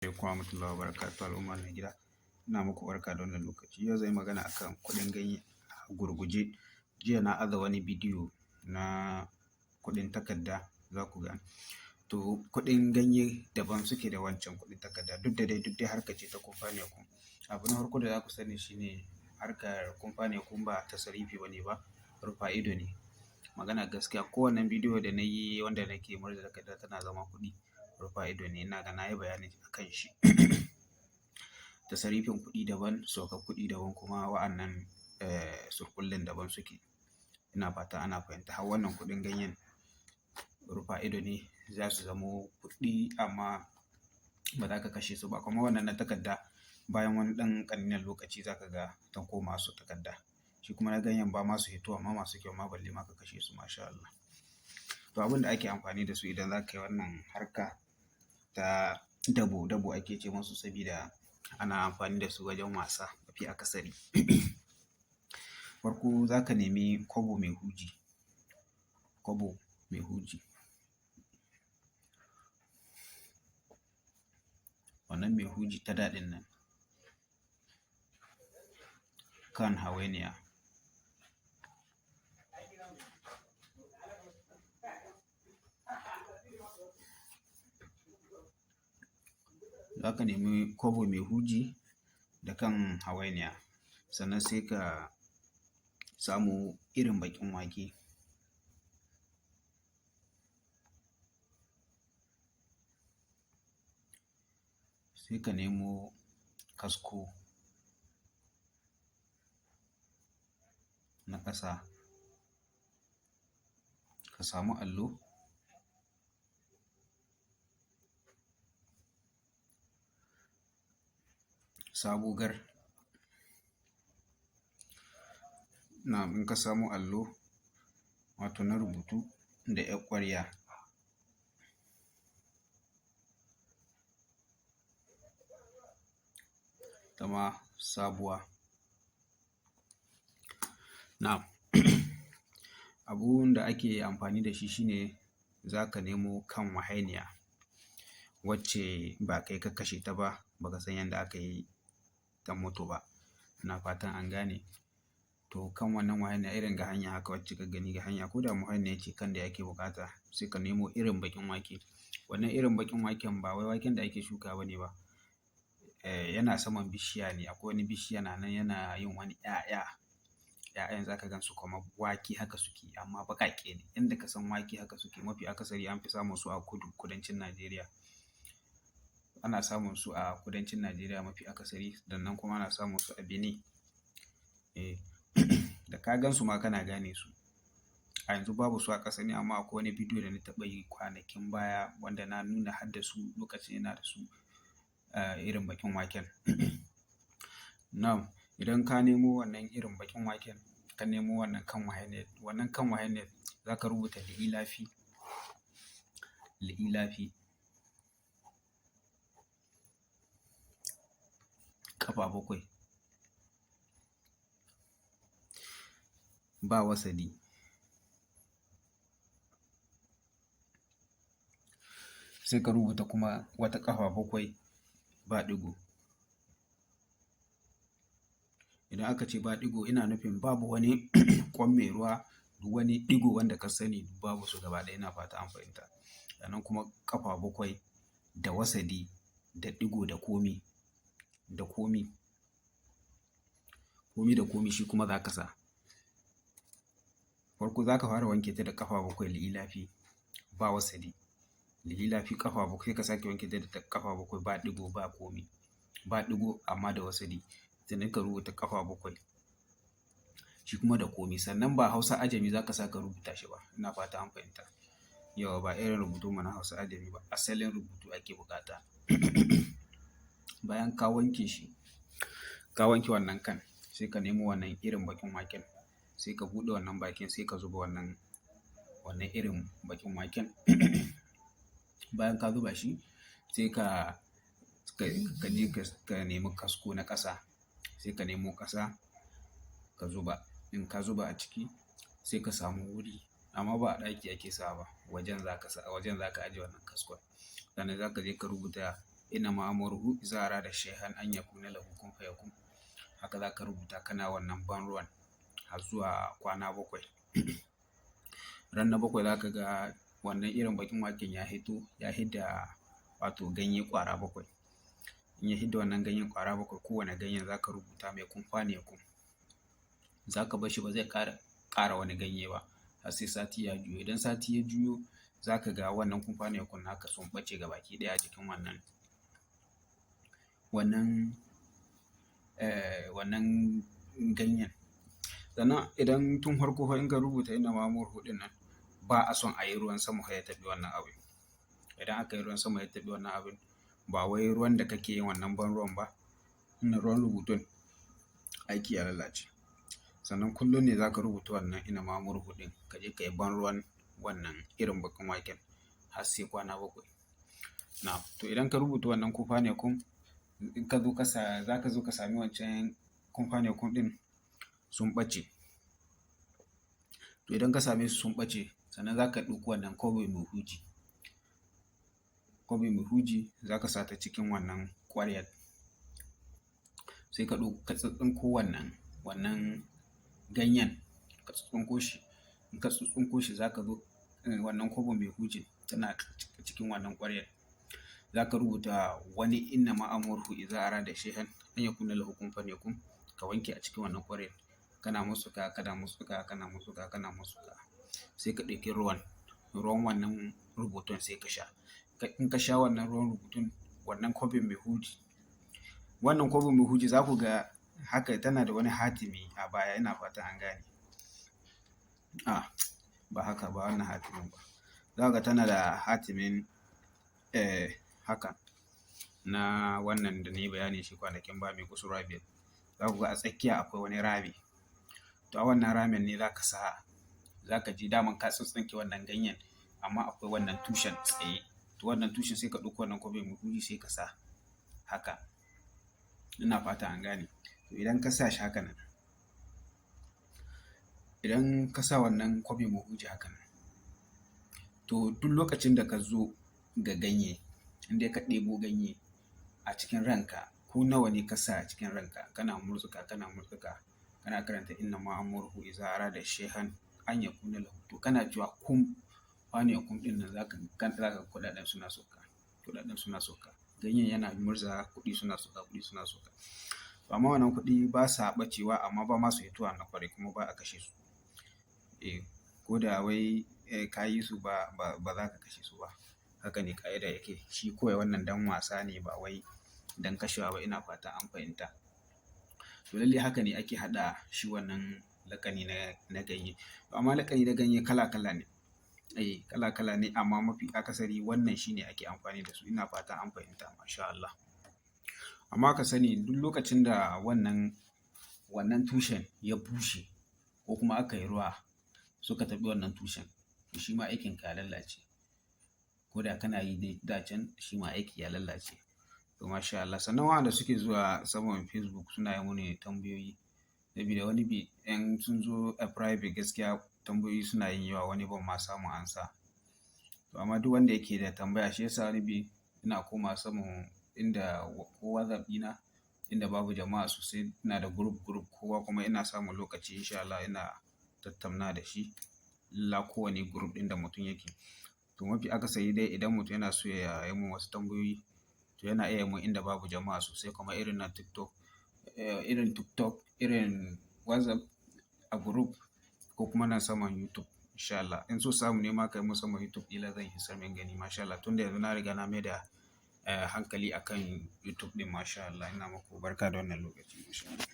Alaikum warahmatullahi wabarakatuh al'umma na gida. Ina muku barka da wannan lokaci. Yau zan yi magana akan kuɗin ganye a gurguje. Jiya na aza wani bidiyo na kuɗin takarda za ku ga. To kuɗin ganye daban suke da wancan kuɗin takarda duk dai harka ce ta kumfani kun. Abu na farko da za ku sani shine harkar kumfani kun ba tasarifi bane ba, rufa ido ne. Magana gaskiya kowanne bidiyo da na yi wanda nake murza takarda tana zama kuɗi. Rufa ido ne, ina ga na yi bayani a kan shi. Tasarifin kuɗi daban, saukar kuɗi daban kuma wa'annan surkullen daban suke. Ina fata ana fahimta. Har wannan kuɗin ganyen rufa ido ne, za su zamo kuɗi amma ba za ka kashe su ba. Kuma wannan na takarda bayan wani ɗan ƙalilan lokaci za ka ga ta koma su takarda. Shi kuma na ganyen ba masu hito amma masu kyau ma balle ma ka kashe su masha Allah. To abin da ake amfani da su idan za ka yi wannan harka ta dabo ake ce musu sabida ana amfani da su wajen wasa mafi akasari. Farko za ka nemi kwabo mai huji. Kwabo mai huji. Wannan mai huji ta daɗin nan. Kan hawainiya. Za ka nemi kwabo mai huji da kan hawainiya. Sannan sai ka samu irin baƙin wake. Sai ka nemo kasko na ƙasa. Ka samu allo. Sabugar. In ka samu allo wato na rubutu da ƴar ƙwarya. Tama sabuwa. Abun da ake amfani da shi shine za ka nemo kan wahainiya wacce ba kai ka kashe ta ba, ba ka san yadda aka yi ta mutu ba. Ina fatan an gane. To kan wannan wahainiya irin ga hanya haka wacce ka gani ga hanya ko da wahainiya ce kan da ake buƙata sai ka nemo irin baƙin wake. Wannan irin baƙin waken ba wai waken da ake shuka bane ba. Yana saman bishiya ne. Akwai wani bishiya na nan yana yin wani 'ya'ya. 'Ya'yan za ka gan su kamar wake haka suke amma baƙaƙe ne. Inda ka san wake haka suke mafi akasari an fi samun su a kudancin Najeriya. Ana samun su a kudancin Najeriya mafi akasari sannan kuma ana samun su a Benin. Da ka gan su ma kana gane su. A yanzu babu su a ƙasa ne amma akwai wani bidiyo da na taɓa yi kwanakin baya wanda na nuna har da su lokacin ina da su irin baƙin waken. Now idan ka nemo wannan irin baƙin waken, ka nemo wannan kan wahainiyar. Wannan kan wahainiyar za ka rubuta li'ilafi. Li'ilafi. Ƙafa 7. Ba wasali. Sai ka rubuta kuma wata ƙafa 7 ba ɗigo. Idan aka ce ba ɗigo ina nufin babu wani ƙwan mai ruwa, duk wani ɗigo wanda ka sani babu su gaba ɗaya. Ina fata an fahimta. Sannan kuma ƙafa 7 da wasali da ɗigo da komi. Da komi. Komi da komi shi kuma za ka sa. Farko za ka fara wanke ta da ƙafa 7 li'ilafi ba wasali. Li'ilafi ƙafa 7 sai ka sake wanke ta da ƙafa 7 ba ɗigo ba komi. Ba ɗigo amma da wasali. Sannan ka rubuta ƙafa 7 shi kuma da komi. Sannan ba Hausa ajami za ka saka rubuta shi ba. Ina fata an fahimta. Yauwa ba irin rubutun mu na Hausa ajami ba. Asalin rubutu ake buƙata. Bayan ka wanke shi, ka wanke wannan kan sai ka nemo wannan irin baƙin waken. Sai ka buɗe wannan bakin sai ka zuba wannan irin baƙin waken. Bayan ka zuba shi sai ka je ka nemi kasko na ƙasa. Sai ka nemo ƙasa ka zuba. In ka zuba a ciki sai ka samu wuri amma ba a ɗaki ake sawa ba. Wajen za ka ajiye wannan kaskon. Sannan za ka je ka rubuta inna ma amruhu idza arada shay'an an yakuna lahu kun fayakun. Haka za ka rubuta kana wannan ban ruwan har zuwa kwana 7. Ran na 7 za ka ga wannan irin bakin waken ya hito, ya hidda wato ganye ƙwara 7. In ya hidda wannan ganyen ƙwara 7, kowane ganyen za ka rubuta mai kumfa ne kun. Za ka bar shi ba zai ƙara wani ganye ba har sai sati ya juyo. Idan sati ya juyo za ka ga wannan kumfa ne kun naka sun ɓace gabaki ɗaya a jikin wannan ganyen. Sannan idan tun farko fa in ka rubuta inna ma amruhu ɗin nan, ba a son a yi ruwan sama ya taɓi wannan abin. Idan aka yi ruwan sama ya taɓi wannan abin, ba wai ruwan da kake yin wannan ban ruwan ba, ruwan rubutun, aiki ya lalace. Sannan kullum ne za ka rubuta wannan inna ma amruhu ɗin, ka je ka yi ban ruwan wannan irin baƙin waken har sai kwana 7. Na'am, to idan ka rubuta wannan kumfa ne kun, in ka zo za ka zo ka sami wancan kumfa ne kun ɗin sun ɓace. To idan ka same su sun ɓace, sannan za ka ɗauki wannan kwabo mai huji. Kwabo mai huji za ka sa ta cikin wannan ƙwaryar. Sai ka tsintsinko wannan ganyen, ka tsintsinko shi. In ka tsintsinko shi za ka zo wannan kwabo mai hujin tana cikin wannan ƙwaryar. Za ka rubuta wani inna ma amruhu idza arada shay'an an yakuna lahu kun fayakun, ka wanke a cikin wannan ƙwaryar. Kana mutsuka, kana mutsuka, kana mutsuka, kana mutsuka. Sai ka ɗauki ruwan wannan rubutun sai ka sha. In ka sha wannan ruwan rubutun, wannan kwabin mai huji. Wannan kwabin mai huji za ku ga haka tana da wani hatimi a baya, ina fata an gane. Ba haka ba, wannan hatimin ba. Za ka ga tana da hatimin haka na wannan da na yi bayani shi kwanakin ba mai kusurwa biyar. Za ku ga a tsakiya akwai wani rami. To a wannan ramin ne za ka ji daman ka tsintsinke wannan ganyen, amma akwai wannan tushen tsaye. To wannan tushen sai ka ɗauko wannan kwabin mai huji sai ka sa haka. Ina fata an gane. To idan ka sa shi haka nan, idan ka sa wannan kwabin mai huji haka nan, to duk lokacin da ka zo ga ganye, inda ka ɗebo ganye a cikin ranka, ko nawa ne ka sa a cikin ranka, kana murtsuka, kana karanta inna ma amruhu idza arada shay'an an yakuna lahu. To kana cewa kun wani yakun ɗin nan za ka kuɗaɗen suna sauka. Ganyen yana murza, kuɗi suna sauka. To amma wannan kuɗi ba sa ɓacewa, amma ba ma su hitowa na ƙwarai, kuma ba a kashe su. Ko da wai ka yi su ba za ka kashe su ba. Haka ne ƙa'ida yake. Shi kawai wannan dan wasa ne, ba wai dan kashewa ba. Ina fata an fahimta. To lalle haka ne ake haɗa shi wannan laƙani na ganye. Amma laƙani na ganye kala-kala ne. Kala-kala ne, amma mafi akasari wannan shi ne ake amfani da su. Ina fata an fahimta, masha Allah. Amma ka sani duk lokacin da wannan tushen ya bushe, ko kuma aka yi ruwa suka taɓi wannan tushen, to shi ma aikin ka ya lalace. Ko da kana yi da can, shi ma aiki ya lalace. To masha Allah. Sannan waɗanda suke zuwa saman Facebook suna yi mini tambayoyi. Sabida wani bi in sun zo a private, gaskiya tambayoyi suna yin yawa, wani ban ma samu ansa. To amma duk wanda yake da tambaya, shi yasa wani bi ina koma saman inda ko WhatsApp ɗina, inda babu jama'a sosai, ina da group, kowa kuma ina samun lokaci insha Allah ina tattauna da shi. Kowane group ɗin da mutum yake. To mafi akasari dai idan mutum yana so ya yi mun wasu tambayoyi, to yana iya mun inda babu jama'a sosai, kuma irin na TikTok, irin WhatsApp a group, ko kuma na saman YouTube insha Allah. In so samu ne ma kai mu saman YouTube ɗina zan isar min gani, masha Allah. Tunda yanzu na riga na mai da hankali akan YouTube ɗin, masha Allah. Ina muku barka da wannan lokaci, masha Allah.